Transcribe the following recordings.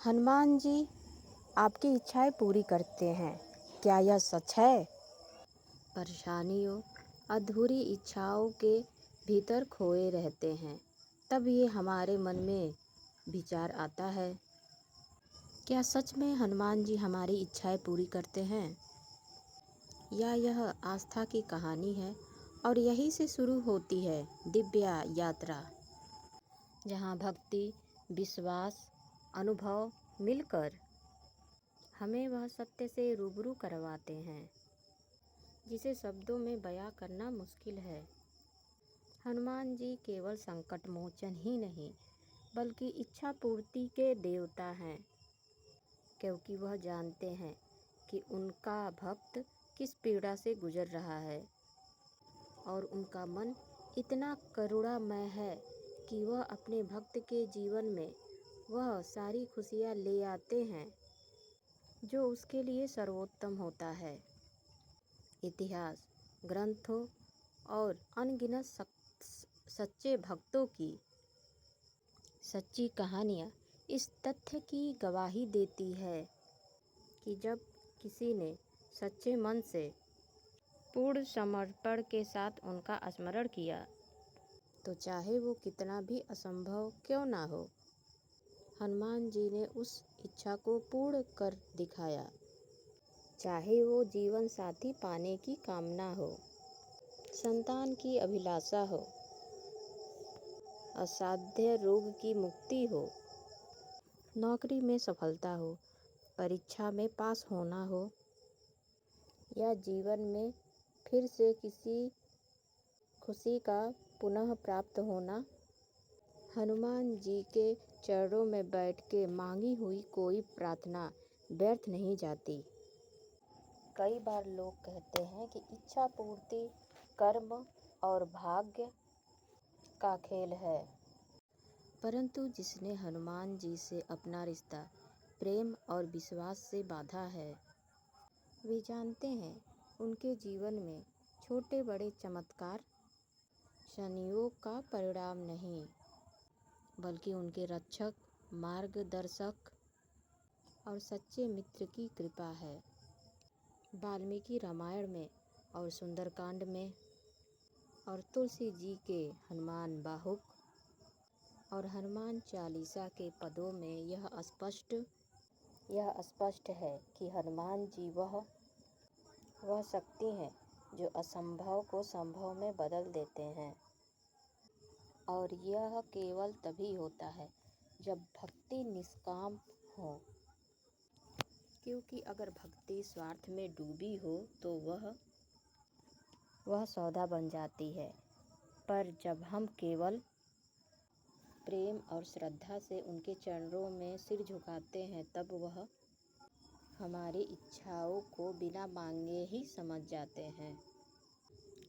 हनुमान जी आपकी इच्छाएं पूरी करते हैं, क्या यह सच है? परेशानियों, अधूरी इच्छाओं के भीतर खोए रहते हैं, तब ये हमारे मन में विचार आता है, क्या सच में हनुमान जी हमारी इच्छाएं पूरी करते हैं? या यह आस्था की कहानी है और यहीं से शुरू होती है दिव्य यात्रा, जहाँ भक्ति, विश्वास, अनुभव मिलकर हमें वह सत्य से रूबरू करवाते हैं जिसे शब्दों में बयां करना मुश्किल है। हनुमान जी केवल संकट मोचन ही नहीं बल्कि इच्छा पूर्ति के देवता हैं, क्योंकि वह जानते हैं कि उनका भक्त किस पीड़ा से गुजर रहा है और उनका मन इतना करुणामय है कि वह अपने भक्त के जीवन में वह सारी खुशियाँ ले आते हैं जो उसके लिए सर्वोत्तम होता है। इतिहास, ग्रंथों और अनगिनत सच्चे भक्तों की सच्ची कहानियाँ इस तथ्य की गवाही देती है कि जब किसी ने सच्चे मन से पूर्ण समर्पण के साथ उनका स्मरण किया, तो चाहे वो कितना भी असंभव क्यों ना हो, हनुमान जी ने उस इच्छा को पूर्ण कर दिखाया। चाहे वो जीवन साथी पाने की कामना हो, संतान की अभिलाषा हो, असाध्य रोग की मुक्ति हो, नौकरी में सफलता हो, परीक्षा में पास होना हो, या जीवन में फिर से किसी खुशी का पुनः प्राप्त होना, हनुमान जी के चरणों में बैठ के मांगी हुई कोई प्रार्थना व्यर्थ नहीं जाती। कई बार लोग कहते हैं कि इच्छा पूर्ति कर्म और भाग्य का खेल है, परंतु जिसने हनुमान जी से अपना रिश्ता प्रेम और विश्वास से बांधा है, वे जानते हैं उनके जीवन में छोटे बड़े चमत्कार संयोग का परिणाम नहीं बल्कि उनके रक्षक, मार्गदर्शक और सच्चे मित्र की कृपा है। वाल्मीकि रामायण में और सुंदरकांड में और तुलसी जी के हनुमान बाहुक और हनुमान चालीसा के पदों में यह स्पष्ट है कि हनुमान जी वह शक्ति हैं जो असंभव को संभव में बदल देते हैं, और यह केवल तभी होता है जब भक्ति निष्काम हो, क्योंकि अगर भक्ति स्वार्थ में डूबी हो तो वह सौदा बन जाती है, पर जब हम केवल प्रेम और श्रद्धा से उनके चरणों में सिर झुकाते हैं, तब वह हमारी इच्छाओं को बिना मांगे ही समझ जाते हैं।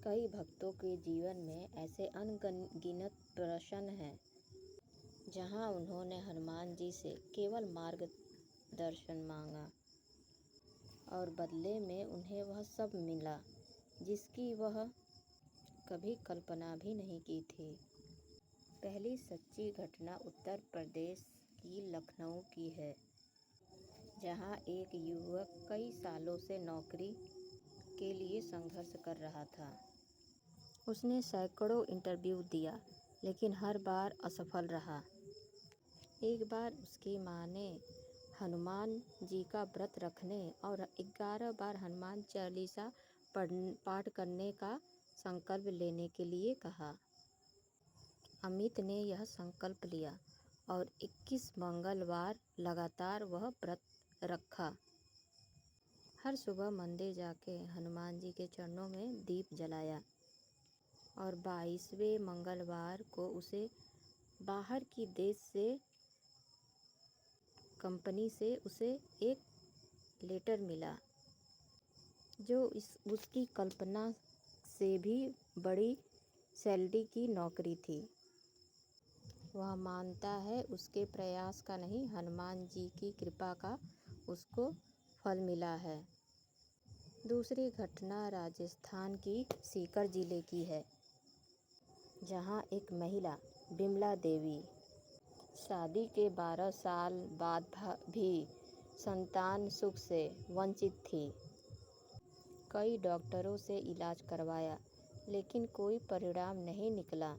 कई भक्तों के जीवन में ऐसे अनगिनत प्रश्न हैं जहां उन्होंने हनुमान जी से केवल मार्गदर्शन मांगा और बदले में उन्हें वह सब मिला जिसकी वह कभी कल्पना भी नहीं की थी। पहली सच्ची घटना उत्तर प्रदेश की लखनऊ की है, जहां एक युवक कई सालों से नौकरी के लिए संघर्ष कर रहा था। उसने सैकड़ों इंटरव्यू दिया लेकिन हर बार असफल रहा। एक बार उसकी माँ ने हनुमान जी का व्रत रखने और 11 बार हनुमान चालीसा पाठ करने का संकल्प लेने के लिए कहा। अमित ने यह संकल्प लिया और 21 मंगलवार लगातार वह व्रत रखा। हर सुबह मंदिर जाके हनुमान जी के चरणों में दीप जलाया और 22वें मंगलवार को उसे बाहर की देश से कंपनी से उसे एक लेटर मिला जो उसकी कल्पना से भी बड़ी सैलरी की नौकरी थी। वह मानता है उसके प्रयास का नहीं, हनुमान जी की कृपा का उसको फल मिला है। दूसरी घटना राजस्थान की सीकर जिले की है, जहां एक महिला विमला देवी शादी के 12 साल बाद भी संतान सुख से वंचित थी। कई डॉक्टरों से इलाज करवाया, लेकिन कोई परिणाम नहीं निकला।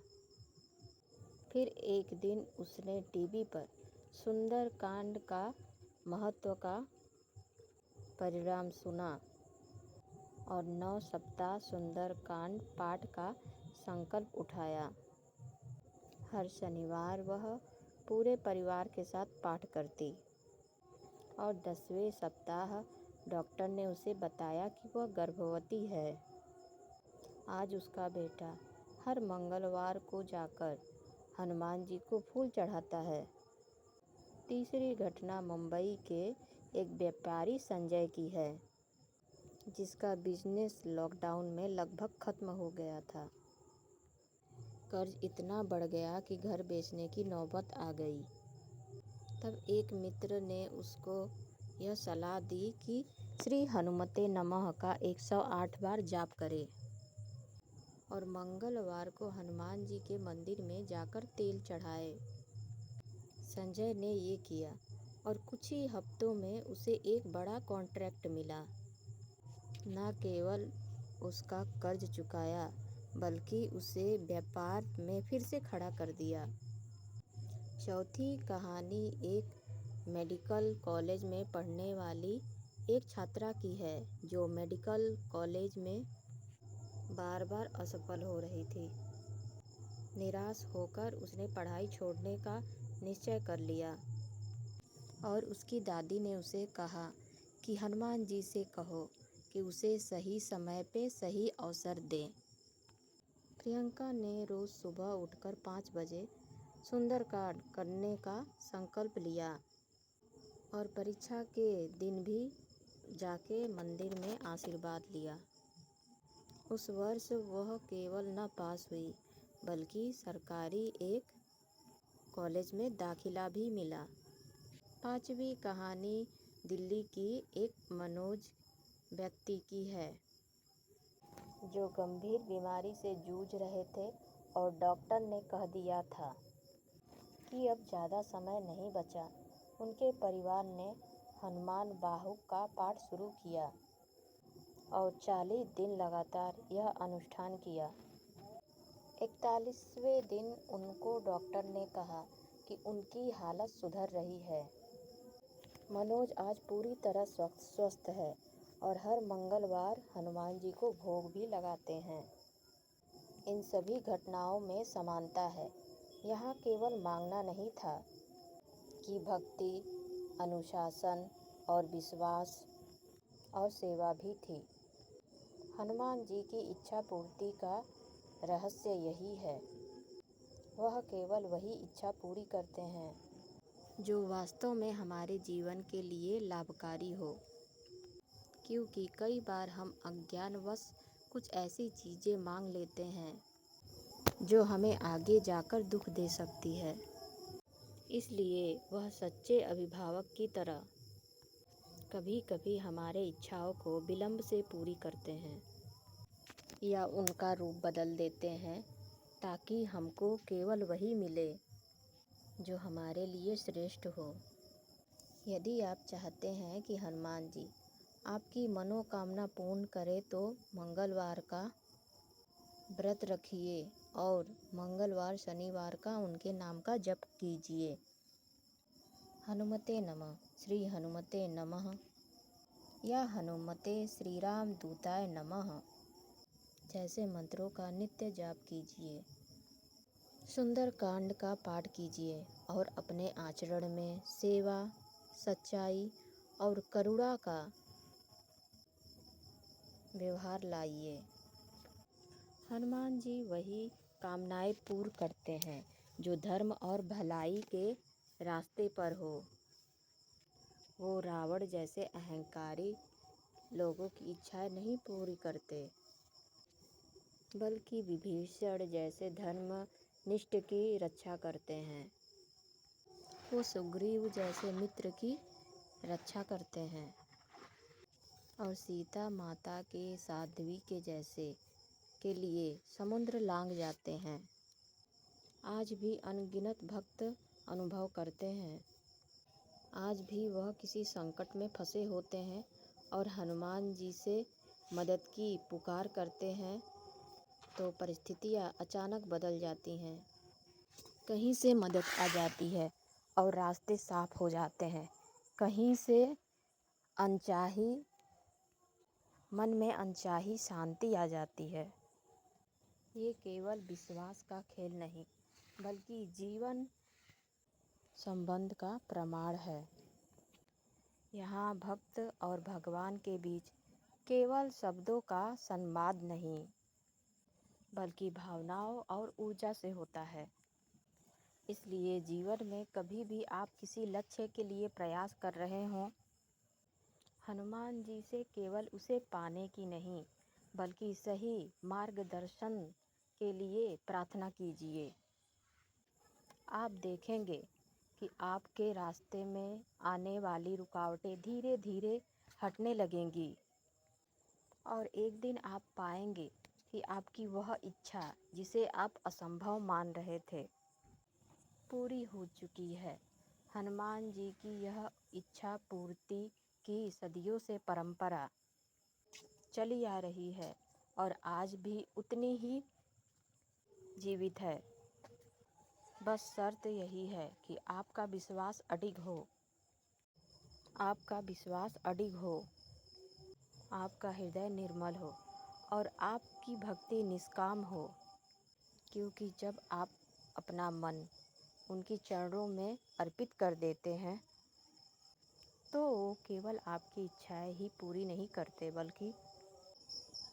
फिर एक दिन उसने टीवी पर सुंदरकांड का महत्व का परिणाम सुना और 9 सप्ताह सुंदरकांड पाठ का संकल्प उठाया। हर शनिवार वह पूरे परिवार के साथ पाठ करती और 10वें सप्ताह डॉक्टर ने उसे बताया कि वह गर्भवती है। आज उसका बेटा हर मंगलवार को जाकर हनुमान जी को फूल चढ़ाता है। तीसरी घटना मुंबई के एक व्यापारी संजय की है, जिसका बिजनेस लॉकडाउन में लगभग खत्म हो गया था। कर्ज इतना बढ़ गया कि घर बेचने की नौबत आ गई। तब एक मित्र ने उसको यह सलाह दी कि श्री हनुमते नमः का 108 बार जाप करे और मंगलवार को हनुमान जी के मंदिर में जाकर तेल चढ़ाए। संजय ने ये किया और कुछ ही हफ्तों में उसे एक बड़ा कॉन्ट्रैक्ट मिला। न केवल उसका कर्ज चुकाया, बल्कि उसे व्यापार में फिर से खड़ा कर दिया। चौथी कहानी एक मेडिकल कॉलेज में पढ़ने वाली एक छात्रा की है, जो मेडिकल कॉलेज में बार बार असफल हो रही थी। निराश होकर उसने पढ़ाई छोड़ने का निश्चय कर लिया और उसकी दादी ने उसे कहा कि हनुमान जी से कहो कि उसे सही समय पे सही अवसर दें। प्रियंका ने रोज़ सुबह उठकर 5 बजे सुंदरकांड करने का संकल्प लिया और परीक्षा के दिन भी जाके मंदिर में आशीर्वाद लिया। उस वर्ष वह केवल न पास हुई, बल्कि सरकारी एक कॉलेज में दाखिला भी मिला। 5वीं कहानी दिल्ली की एक मनोज व्यक्ति की है, जो गंभीर बीमारी से जूझ रहे थे और डॉक्टर ने कह दिया था कि अब ज़्यादा समय नहीं बचा। उनके परिवार ने हनुमान बाहुक का पाठ शुरू किया और 40 दिन लगातार यह अनुष्ठान किया। 41वें दिन उनको डॉक्टर ने कहा कि उनकी हालत सुधर रही है। मनोज आज पूरी तरह स्वस्थ है और हर मंगलवार हनुमान जी को भोग भी लगाते हैं। इन सभी घटनाओं में समानता है। यहाँ केवल मांगना नहीं था कि भक्ति, अनुशासन और विश्वास और सेवा भी थी। हनुमान जी की इच्छा पूर्ति का रहस्य यही है। वह केवल वही इच्छा पूरी करते हैं जो वास्तव में हमारे जीवन के लिए लाभकारी हो, क्योंकि कई बार हम अज्ञानवश कुछ ऐसी चीज़ें मांग लेते हैं जो हमें आगे जाकर दुख दे सकती है। इसलिए वह सच्चे अभिभावक की तरह कभी कभी हमारे इच्छाओं को विलंब से पूरी करते हैं या उनका रूप बदल देते हैं, ताकि हमको केवल वही मिले जो हमारे लिए श्रेष्ठ हो। यदि आप चाहते हैं कि हनुमान जी आपकी मनोकामना पूर्ण करें, तो मंगलवार का व्रत रखिए और मंगलवार शनिवार का उनके नाम का जप कीजिए। हनुमते नमः, श्री हनुमते नमः या हनुमते श्री राम दूताय नमः जैसे मंत्रों का नित्य जाप कीजिए। सुंदरकांड का पाठ कीजिए और अपने आचरण में सेवा, सच्चाई और करुणा का व्यवहार लाइए। हनुमान जी वही कामनाएं पूर्ण करते हैं जो धर्म और भलाई के रास्ते पर हो। वो रावण जैसे अहंकारी लोगों की इच्छाएं नहीं पूरी करते, बल्कि विभीषण जैसे धर्मनिष्ठ की रक्षा करते हैं। वो सुग्रीव जैसे मित्र की रक्षा करते हैं और सीता माता के साध्वी के जैसे के लिए समुद्र लांघ जाते हैं। आज भी अनगिनत भक्त अनुभव करते हैं। आज भी वह किसी संकट में फंसे होते हैं और हनुमान जी से मदद की पुकार करते हैं तो परिस्थितियाँ अचानक बदल जाती हैं। कहीं से मदद आ जाती है और रास्ते साफ हो जाते हैं। कहीं से अनचाही मन में अनचाही शांति आ जाती है। ये केवल विश्वास का खेल नहीं, बल्कि जीवन संबंध का प्रमाण है। यहाँ भक्त और भगवान के बीच केवल शब्दों का संवाद नहीं, बल्कि भावनाओं और ऊर्जा से होता है। इसलिए जीवन में कभी भी आप किसी लक्ष्य के लिए प्रयास कर रहे हों, हनुमान जी से केवल उसे पाने की नहीं, बल्कि सही मार्गदर्शन के लिए प्रार्थना कीजिए। आप देखेंगे कि आपके रास्ते में आने वाली रुकावटें धीरे धीरे हटने लगेंगी और एक दिन आप पाएंगे कि आपकी वह इच्छा जिसे आप असंभव मान रहे थे, पूरी हो चुकी है। हनुमान जी की यह इच्छा पूर्ति की सदियों से परंपरा चली आ रही है और आज भी उतनी ही जीवित है। बस शर्त यही है कि आपका विश्वास अडिग हो, आपका विश्वास अडिग हो, आपका हृदय निर्मल हो और आपकी भक्ति निष्काम हो। क्योंकि जब आप अपना मन उनके चरणों में अर्पित कर देते हैं, तो वो केवल आपकी इच्छाएं ही पूरी नहीं करते,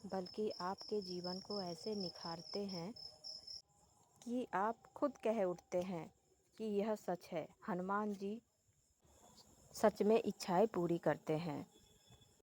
बल्कि आपके जीवन को ऐसे निखारते हैं कि आप खुद कह उठते हैं कि यह सच है, हनुमान जी सच में इच्छाएं पूरी करते हैं।